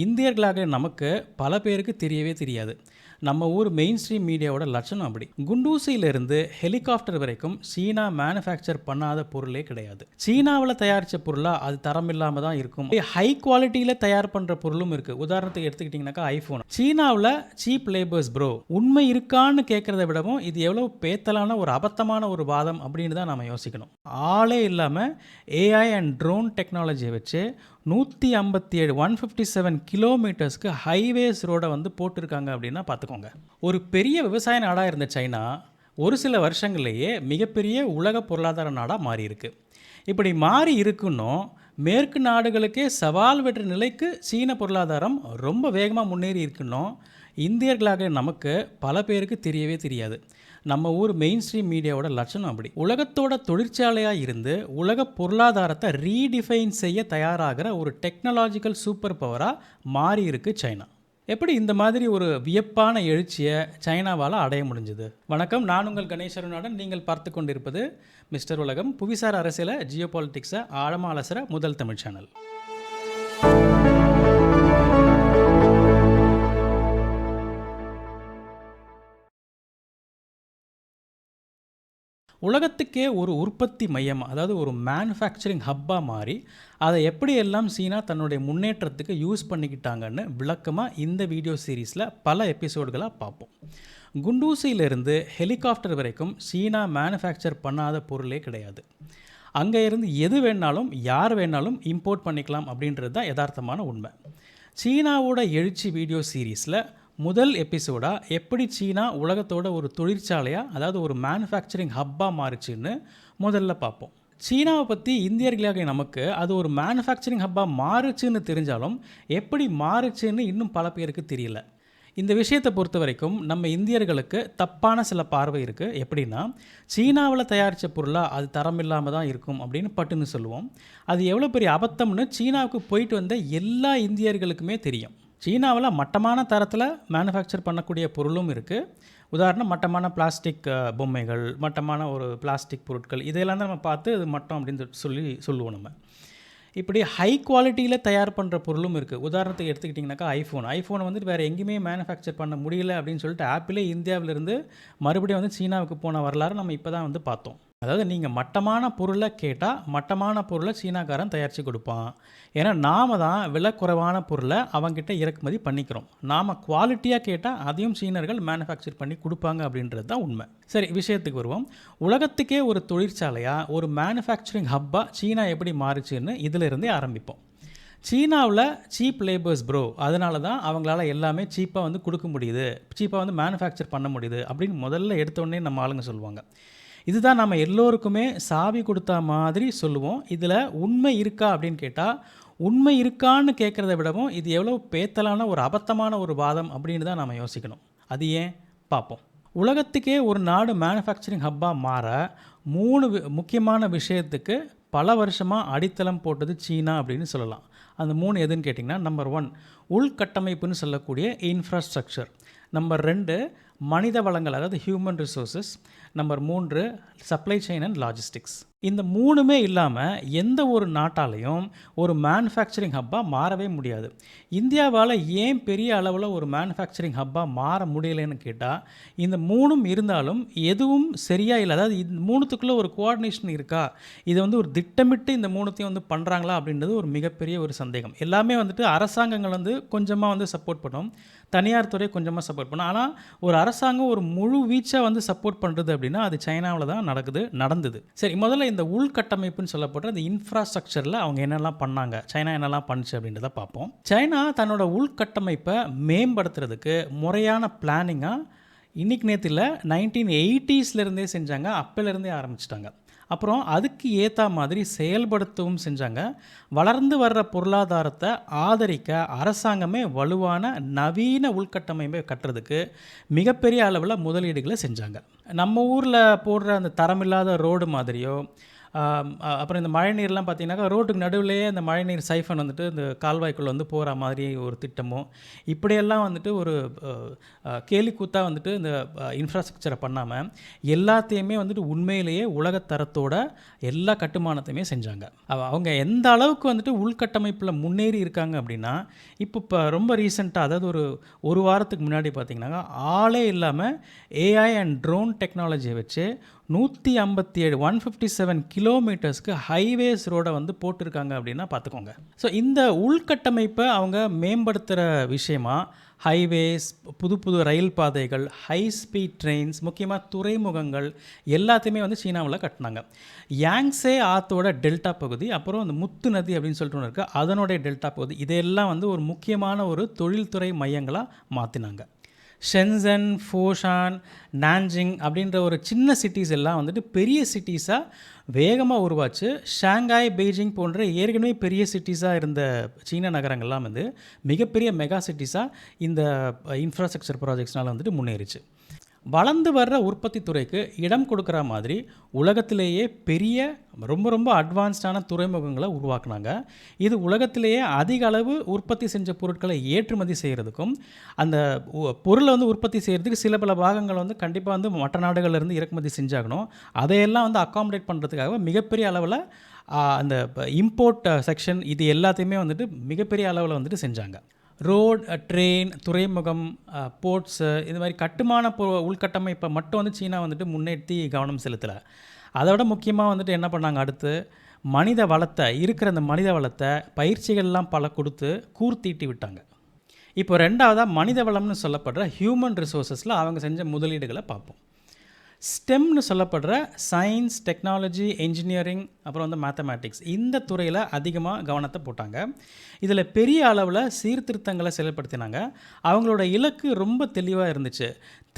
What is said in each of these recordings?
இந்தியர்களாக நமக்கு பல பேருக்கு தெரியவே தெரியாது. நம்ம ஊர் மெயின் ஸ்ட்ரீம் மீடியாவோட லட்சணம் அப்படி. குண்டூசியிலிருந்து ஹெலிகாப்டர் வரைக்கும் சீனா மேனுஃபேக்சர் பண்ணாத பொருளே கிடையாது. சீனாவில் தயாரித்த பொருளாக அது தரம் இல்லாமல் தான் இருக்கும். ஹை குவாலிட்டியில் தயார் பண்ணுற பொருளும் இருக்குது. உதாரணத்துக்கு எடுத்துக்கிட்டிங்கனாக்கா ஐஃபோன். சீனாவில் சீப் லேபர்ஸ் ப்ரோ, உண்மை இருக்கான்னு கேட்குறத விடவும் இது எவ்வளோ பேத்தலான ஒரு அபத்தமான ஒரு வாதம் அப்படின்னு தான் நம்ம யோசிக்கணும். ஆளே இல்லாமல் ஏஐ அண்ட் ட்ரோன் டெக்னாலஜியை வச்சு 157 கிலோமீட்டர்ஸ்க்கு ஹைவேஸ் ரோடை வந்து போட்டிருக்காங்க அப்படின்னா பார்த்துக்கோங்க. ஒரு பெரிய விவசாய நாடாக இருந்த சைனா ஒரு சில வருஷங்கள்லேயே மிகப்பெரிய உலக பொருளாதார நாடாக மாறி இருக்கு. இப்படி மாறி இருக்குன்னும் மேற்கு நாடுகளுக்கே சவால் வெற்ற நிலைக்கு சீன பொருளாதாரம் ரொம்ப வேகமாக முன்னேறி இருக்குன்னும் இந்தியர்களாக நமக்கு பல பேருக்கு தெரியவே தெரியாது. நம்ம ஊர் மெயின் ஸ்ட்ரீம் மீடியாவோட லட்சணம் அப்படி. உலகத்தோட தொழிற்சாலையாக இருந்து உலக பொருளாதாரத்தை ரீடிஃபைன் செய்ய தயாராகிற ஒரு டெக்னாலஜிக்கல் சூப்பர் பவராக மாறி இருக்கு சைனா. எப்படி இந்த மாதிரி ஒரு வியப்பான எழுச்சியை சைனாவால் அடைய முடிஞ்சது? வணக்கம், நான் உங்கள் கணேஸ்வரனுடன் நீங்கள் பார்த்து கொண்டிருப்பது மிஸ்டர் உலகம், புவிசார் அரசியலை ஜியோ பாலிட்டிக்ஸை ஆழமாக அலசுகிற முதல் தமிழ் சேனல். உலகத்துக்கே ஒரு உற்பத்தி மையம், அதாவது ஒரு மேனுஃபேக்சரிங் ஹப்பாக மாறி அதை எப்படியெல்லாம் சீனா தன்னுடைய முன்னேற்றத்துக்கு யூஸ் பண்ணிக்கிட்டாங்கன்னு விளக்கமாக இந்த வீடியோ சீரீஸில் பல எபிசோடுகளாக பார்ப்போம். குண்டூசியிலிருந்து ஹெலிகாப்டர் வரைக்கும் சீனா மேனுஃபேக்சர் பண்ணாத பொருளே கிடையாது. அங்கே இருந்து எது வேணாலும் யார் வேணாலும் இம்போர்ட் பண்ணிக்கலாம் அப்படின்றது தான் யதார்த்தமான உண்மை. சீனாவோட எழுச்சி வீடியோ சீரீஸில் முதல் எபிசோடாக எப்படி சீனா உலகத்தோட ஒரு தொழிற்சாலையாக, அதாவது ஒரு மேனுஃபேக்சரிங் ஹப்பாக மாறுச்சுன்னு முதல்ல பார்ப்போம். சீனாவை பற்றி இந்தியர்களாக நமக்கு அது ஒரு மேனுஃபேக்சரிங் ஹப்பாக மாறுச்சுன்னு தெரிஞ்சாலும் எப்படி மாறுச்சுன்னு இன்னும் பல பேருக்கு தெரியல. இந்த விஷயத்தை பொறுத்த வரைக்கும் நம்ம இந்தியர்களுக்கு தப்பான சில பார்வை இருக்குது. எப்படின்னா, சீனாவில் தயாரித்த பொருளாக அது தரம் இல்லாமல் தான் இருக்கும் அப்படின்னு பட்டுன்னு சொல்லுவோம். அது எவ்வளோ பெரிய அபத்தம்னு சீனாவுக்கு போயிட்டு வந்த எல்லா இந்தியர்களுக்குமே தெரியும். சீனாவில் மட்டமான தரத்தில் மேனுஃபேக்சர் பண்ணக்கூடிய பொருளும் இருக்குது. உதாரணம், மட்டமான பிளாஸ்டிக் பொம்மைகள், மட்டமான ஒரு பிளாஸ்டிக் பொருட்கள், இதெல்லாம் தான் நம்ம பார்த்து அது மட்டம் அப்படின்னு சொல்லுவோம் நம்ம. இப்படி ஹை குவாலிட்டியில் தயார் பண்ணுற பொருளும் இருக்குது. உதாரணத்துக்கு எடுத்துக்கிட்டிங்கனாக்கா ஐஃபோனை வந்துட்டு வேறு எங்கேயுமே மேனுஃபேக்சர் பண்ண முடியல அப்படின்னு சொல்லிட்டு ஆப்பிளே இந்தியாவிலேருந்து மறுபடியும் வந்து சீனாவுக்கு போன வரலாறு நம்ம இப்போ தான் வந்து பார்த்தோம். அதாவது நீங்கள் மட்டமான பொருளை கேட்டால் மட்டமான பொருளை சீனாக்காரன் தயாரித்து கொடுப்பான். ஏன்னா நாம் தான் விலை குறைவான பொருளை அவங்ககிட்ட இறக்குமதி பண்ணிக்கிறோம். நாம் குவாலிட்டியாக கேட்டால் அதையும் சீனர்கள் மேனுஃபேக்சர் பண்ணி கொடுப்பாங்க அப்படின்றது தான் உண்மை. சரி, விஷயத்துக்கு வருவோம். உலகத்துக்கே ஒரு தொழிற்சாலையாக, ஒரு மேனுஃபேக்சரிங் ஹப்பாக சீனா எப்படி மாறுச்சுன்னு இதிலிருந்தே ஆரம்பிப்போம். சீனாவில் சீப் லேபர்ஸ் ப்ரோ, அதனால தான் அவங்களால எல்லாமே சீப்பாக வந்து கொடுக்க முடியுது, சீப்பாக வந்து மேனுஃபேக்சர் பண்ண முடியுது அப்படின்னு முதல்ல எடுத்தோடனே நம்ம ஆளுங்க சொல்லுவாங்க. இதுதான் நம்ம எல்லோருக்குமே சாவி கொடுத்தா மாதிரி சொல்லுவோம். இதில் உண்மை இருக்கா அப்படின்னு கேட்டால், உண்மை இருக்கான்னு கேட்குறத விடவும் இது எவ்வளோ பேத்தலான ஒரு அபத்தமான ஒரு வாதம் அப்படின்னு தான் நம்ம யோசிக்கணும். அது ஏன் பார்ப்போம். உலகத்துக்கே ஒரு நாடு மேனுஃபேக்சரிங் ஹப்பாக மாற 3 முக்கியமான விஷயத்துக்கு பல வருஷமாக அடித்தளம் போட்டது சீனா அப்படின்னு சொல்லலாம். அந்த 3 எதுன்னு கேட்டிங்கன்னா, நம்பர் 1 உள்கட்டமைப்புன்னு சொல்லக்கூடிய இன்ஃப்ராஸ்ட்ரக்சர். நம்பர் 2 மனித வளங்கள், அதாவது human resources. Number 3 supply chain and logistics. இந்த 3மே இல்லாமல் எந்த ஒரு நாட்டாலையும் ஒரு மேனுஃபேக்சரிங் ஹப்பாக மாறவே முடியாது. இந்தியாவால் ஏன் பெரிய அளவில் ஒரு மேனுஃபேக்சரிங் ஹப்பாக மாற முடியலைன்னு கேட்டால், இந்த 3ம் இருந்தாலும் எதுவும் சரியாக இல்லை. அதாவது இந்த 3த்துக்குள்ளே ஒரு கோஆர்டினேஷன் இருக்கா, இதை வந்து ஒரு திட்டமிட்டு இந்த 3த்தையும் வந்து பண்ணுறாங்களா அப்படின்றது ஒரு மிகப்பெரிய ஒரு சந்தேகம். எல்லாமே வந்துட்டு அரசாங்கங்கள் வந்து கொஞ்சமாக வந்து சப்போர்ட் பண்ணும், தனியார் துறை கொஞ்சமாக சப்போர்ட் பண்ணும். ஆனால் ஒரு அரசாங்கம் ஒரு முழு வீச்சாக வந்து சப்போர்ட் பண்ணுறது அப்படின்னா அது சைனாவில் தான் நடந்தது. சரி, முதல்ல இந்த உள்கட்டமைப்புன்னு சொல்லப்படுற இந்த இன்ஃப்ராஸ்ட்ரக்சரில் அவங்க என்னெல்லாம் பண்ணாங்க, சைனா என்னெல்லாம் பண்ணுச்சு அப்படின்றத பார்ப்போம். சைனா தன்னோட உள்கட்டமைப்பை மேம்படுத்துறதுக்கு முறையான பிளானிங்காக இன்றைக்கி நேரத்தில் 1980ஸ்லேருந்தே செஞ்சாங்க. அப்போலேருந்தே ஆரம்பிச்சிட்டாங்க. அப்புறம் அதுக்கு ஏற்ற மாதிரி செயல்படுத்தவும் செஞ்சாங்க. வளர்ந்து வர்ற பொருளாதாரத்தை ஆதரிக்க அரசாங்கமே வலுவான நவீன உள்கட்டமைப்பை கட்டுறதுக்கு மிகப்பெரிய அளவில் முதலீடுகளை செஞ்சாங்க. நம்ம ஊரில் போடுற அந்த தரமில்லாத ரோடு மாதிரியோ அப்புறம் இந்த மழைநீர்லாம் பார்த்தீங்கன்னாக்கா ரோட்டுக்கு நடுவுலேயே இந்த மழைநீர் சைஃபன் வந்துட்டு இந்த கால்வாய்க்குள்ளே வந்து போகிற மாதிரி ஒரு திட்டமும் இப்படியெல்லாம் வந்துட்டு ஒரு கேலிக்கூத்தாக வந்துட்டு இந்த இன்ஃப்ராஸ்ட்ரக்சரை பண்ணாமல் எல்லாத்தையுமே வந்துட்டு உண்மையிலேயே உலகத்தரத்தோட எல்லா கட்டுமானத்தையுமே செஞ்சாங்க. அவங்க எந்த அளவுக்கு வந்துட்டு உள்கட்டமைப்பில் முன்னேறி இருக்காங்க அப்படின்னா, இப்போ ரொம்ப ரீசெண்டாக அதாவது ஒரு வாரத்துக்கு முன்னாடி பார்த்தீங்கன்னா ஆளே இல்லாமல் ஏஐ அண்ட் ட்ரோன் டெக்னாலஜியை வச்சு 157 கிலோமீட்டர்ஸ்க்கு ஹைவேஸ் ரோடை வந்து போட்டிருக்காங்க அப்படின்னா பார்த்துக்கோங்க. ஸோ இந்த உள்கட்டமைப்பை அவங்க மேம்படுத்துகிற விஷயமா ஹைவேஸ், புது புது ரயில் பாதைகள், ஹை ஸ்பீட் ட்ரெயின்ஸ், முக்கியமாக துறைமுகங்கள் எல்லாத்தையுமே வந்து சீனாவில் கட்டினாங்க. யாங்ஸே ஆற்றோட டெல்டா பகுதி, அப்புறம் அந்த முத்து நதி அப்படின்னு சொல்லிட்டு ஒன்று இருக்குது, அதனுடைய டெல்டா பகுதி, இதெல்லாம் வந்து ஒரு முக்கியமான ஒரு தொழில்துறை மையங்களாக மாற்றினாங்க. ஷென்சன், ஃபோஷான், நான்ஜிங் அப்படின்ற ஒரு சின்ன சிட்டிஸ் எல்லாம் வந்துட்டு பெரிய சிட்டிஸாக வேகமாக உருவாச்சு. ஷாங்காய், பெய்ஜிங் போன்ற ஏற்கனவே பெரிய சிட்டிஸாக இருந்த சீன நகரங்கள்லாம் வந்து மிகப்பெரிய மெகா சிட்டிஸாக இந்த இன்ஃப்ராஸ்ட்ரக்சர் ப்ராஜெக்ட்ஸ்னால் வந்துட்டு முன்னேறிச்சு. வளர்ந்து வர்ற உற்பத்தி துறைக்கு இடம் கொடுக்குற மாதிரி உலகத்திலேயே பெரிய ரொம்ப ரொம்ப அட்வான்ஸ்டான துறைமுகங்களை உருவாக்குனாங்க. இது உலகத்திலேயே அதிக அளவு உற்பத்தி செஞ்ச பொருட்களை ஏற்றுமதி செய்கிறதுக்கும், அந்த பொருளை வந்து உற்பத்தி செய்கிறதுக்கு சில பல பாகங்கள் வந்து கண்டிப்பாக வந்து மற்ற நாடுகள்லேருந்து இறக்குமதி செஞ்சாகணும். அதையெல்லாம் வந்து அக்காமடேட் பண்ணுறதுக்காக மிகப்பெரிய அளவில் அந்த இம்போர்ட் செக்ஷன் இது எல்லாத்தையுமே வந்துட்டு மிகப்பெரிய அளவில் வந்துட்டு செஞ்சாங்க. ரோட், ட்ரெயின், துறைமுகம், போர்ட்ஸு இது மாதிரி கட்டுமான உள்கட்டமைப்பை மட்டும் வந்து சீனா வந்துட்டு முன்னேற்றி கவனம் செலுத்தலை. அதை விட முக்கியமாக வந்துட்டு என்ன பண்ணாங்க, அடுத்து மனித வளத்தை இருக்கிற அந்த மனித வளத்தை பயிற்சிகள்லாம் பல கொடுத்து கூர்த்தீட்டி விட்டாங்க. இப்போ ரெண்டாவதாக மனித வளம்னு சொல்லப்படுற ஹியூமன் ரிசோர்ஸஸில் அவங்க செஞ்ச முதலீடுகளை பார்ப்போம். ஸ்டெம்னு சொல்லப்படுற சயின்ஸ், டெக்னாலஜி, என்ஜினியரிங், அப்புறம் வந்து மேத்தமேட்டிக்ஸ், இந்த துறையில் அதிகமாக கவனத்தை போட்டாங்க. இதில் பெரிய அளவில் சீர்திருத்தங்களை செயல்படுத்தினாங்க. அவங்களோட இலக்கு ரொம்ப தெளிவாக இருந்துச்சு,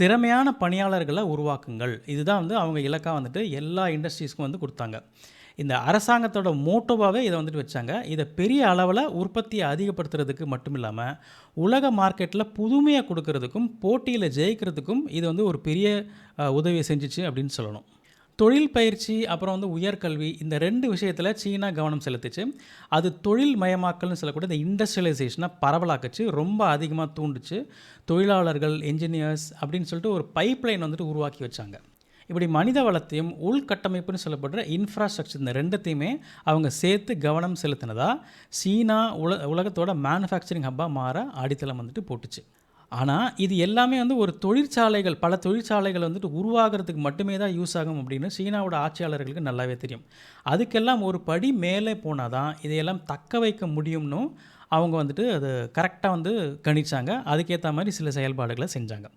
திறமையான பணியாளர்களை உருவாக்குங்கள். இதுதான் வந்து அவங்க இலக்காக வந்துட்டு எல்லா இண்டஸ்ட்ரீஸ்க்கும் வந்து கொடுத்தாங்க. இந்த அரசாங்கத்தோட மோட்டோவாகவே இதை வந்துட்டு வச்சாங்க. இதை பெரிய அளவில் உற்பத்தியை அதிகப்படுத்துறதுக்கு மட்டும் இல்லாமல் உலக மார்க்கெட்டில் புதுமையை கொடுக்கறதுக்கும் போட்டியில் ஜெயிக்கிறதுக்கும் இது வந்து ஒரு பெரிய உதவியை செஞ்சிச்சு அப்படின்னு சொல்லணும். தொழில் பயிற்சி, அப்புறம் வந்து உயர்கல்வி, இந்த 2 விஷயத்தில் சீனா கவனம் செலுத்துச்சு. அது தொழில் மயமாக்கல்னு சொல்லக்கூடிய இந்த இண்டஸ்ட்ரியலைசேஷனை பரவலாக்குச்சு, ரொம்ப அதிகமாக தூண்டுச்சு. தொழிலாளர்கள், என்ஜினியர்ஸ் அப்படின்னு சொல்லிட்டு ஒரு பைப்லைன் வந்துட்டு உருவாக்கி வச்சாங்க. இப்படி மனித வளத்தையும் உள்கட்டமைப்புன்னு சொல்லப்படுற இன்ஃப்ராஸ்ட்ரக்சர் இந்த 2த்தையுமே அவங்க சேர்த்து கவனம் செலுத்தினதா சீனா உலகத்தோட மேனுஃபேக்சரிங் ஹப்பாக மாற அடித்தளம் வந்துட்டு போட்டுச்சு. ஆனால் இது எல்லாமே வந்து ஒரு பல தொழிற்சாலைகள் வந்துட்டு உருவாகிறதுக்கு மட்டுமே தான் யூஸ் ஆகும் அப்படின்னு சீனாவோட ஆட்சியாளர்களுக்கு நல்லாவே தெரியும். அதுக்கெல்லாம் ஒரு படி மேலே போனால் தான் இதையெல்லாம் தக்க வைக்க முடியும்னு அவங்க வந்துட்டு அது கரெக்டாக வந்து கணிச்சாங்க. அதுக்கேற்ற மாதிரி சில செயல்பாடுகளை செஞ்சாங்க.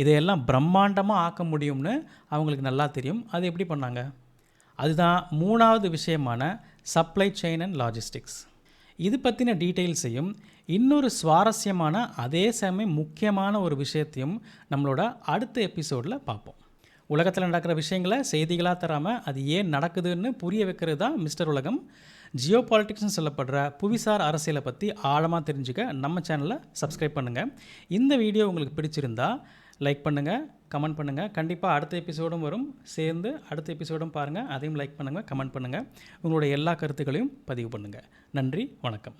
இதையெல்லாம் பிரம்மாண்டமாக ஆக்க முடியும்னு அவங்களுக்கு நல்லா தெரியும். அது எப்படி பண்ணாங்க? அதுதான் 3வது விஷயமான சப்ளை செயின் அண்ட் லாஜிஸ்டிக்ஸ். இது பற்றின டீட்டெயில்ஸையும் இன்னொரு சுவாரஸ்யமான அதே சமயம் முக்கியமான ஒரு விஷயத்தையும் நம்மளோட அடுத்த எபிசோடில் பார்ப்போம். உலகத்தில் நடக்கிற விஷயங்களை செய்திகளாக தராமல் அது ஏன் நடக்குதுன்னு புரிய வைக்கிறது தான் மிஸ்டர் உலகம். ஜியோ பாலிட்டிக்ஸ்னு சொல்லப்படுற புவிசார் அரசியலை பற்றி ஆழமாக தெரிஞ்சுக்க நம்ம சேனலை சப்ஸ்கிரைப் பண்ணுங்கள். இந்த வீடியோ உங்களுக்கு பிடிச்சிருந்தா லைக் பண்ணுங்கள், கமெண்ட் பண்ணுங்கள். கண்டிப்பாக அடுத்த எபிசோடும் வரும், சேர்ந்து அடுத்த எபிசோடும் பாருங்கள், அதையும் லைக் பண்ணுங்கள், கமெண்ட் பண்ணுங்கள். உங்களுடைய எல்லா கருத்துக்களையும் பதிவு பண்ணுங்கள். நன்றி, வணக்கம்.